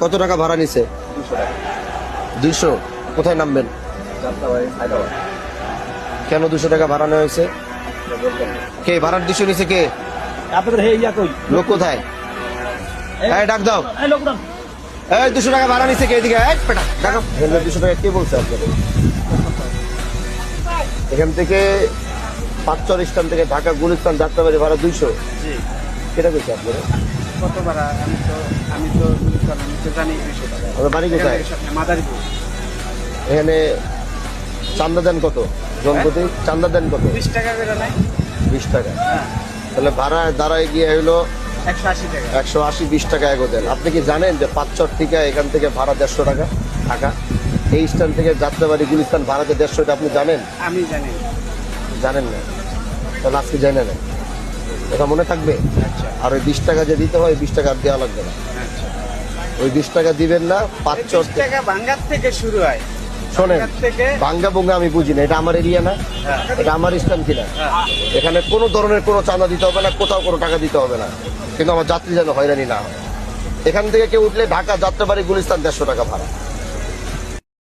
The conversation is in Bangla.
কত টাকা ভাড়া নিছে? 200। কোথায় নামবেন? কেন 200 টাকা ভাড়া নেওয়া হয়েছে? কে ভাড়ার 200 নিছে? কে? লোক কোথায়? ডাক দাও। 200 টাকা ভাড়া নিছে কে? এদিকে 200 টাকা কে বলছে আপনাদের? এখান থেকে পাঁচচর স্ট্যান্ড থেকে ঢাকা গুলিস্তান যাত্রাবাড়ি ভাড়া 200। কেটা কইছে আপনারা? কত ভাড়া? আমি তো জানি 200 টাকা। আপনার বাড়ি কোথায়? মাদারীপুর। এখানে চান্দা দেন কত? জনপ্রতি চান্দা দেন কত? 20 টাকা করে নাই? 20 টাকা। হ্যাঁ, তাহলে ভাড়া দাঁড়ায় গিয়ে হইলো 180 টাকা। 180, 20 টাকা এগো দেন। আপনি কি জানেন যে পাঁচচর থেকে এখান থেকে ভাড়া 150 টাকা ঢাকা? এই স্ট্যান্ড থেকে যাত্রাবাড়ি গুলিস্তান ভাড়া যে 150, এটা আপনি জানেন? আমি জানি। জানেন না? তাহলে আজকে জানে না, এটা মনে থাকবে। আচ্ছা আর ওই 20 টাকা যে দিতে হয়, 20 টাকা আর দেওয়া লাগবে না। আচ্ছা। ওই 20 টাকা দিবেন না। পাঁচচর 20 টাকা ভাঙ্গার থেকে শুরু হয়। শোনেন, ভাঙ্গার থেকে বাঙ্গা বুঙ্গা আমি বুঝি না, এটা আমার এরিয়া না, হ্যাঁ। এটা আমার স্ট্যান্ড কিনা। হ্যাঁ। এখানে কোনো ধরনের কোনো চাঁদা দিতে হবে না, কোথাও কোনো টাকা দিতে হবে না, কিন্তু আমার যাত্রী যেন হয়রানি না হয়। এখান থেকে কেউ উঠলে ঢাকা যাত্রাবাড়ি গুলিস্তান 150 টাকা ভাড়া।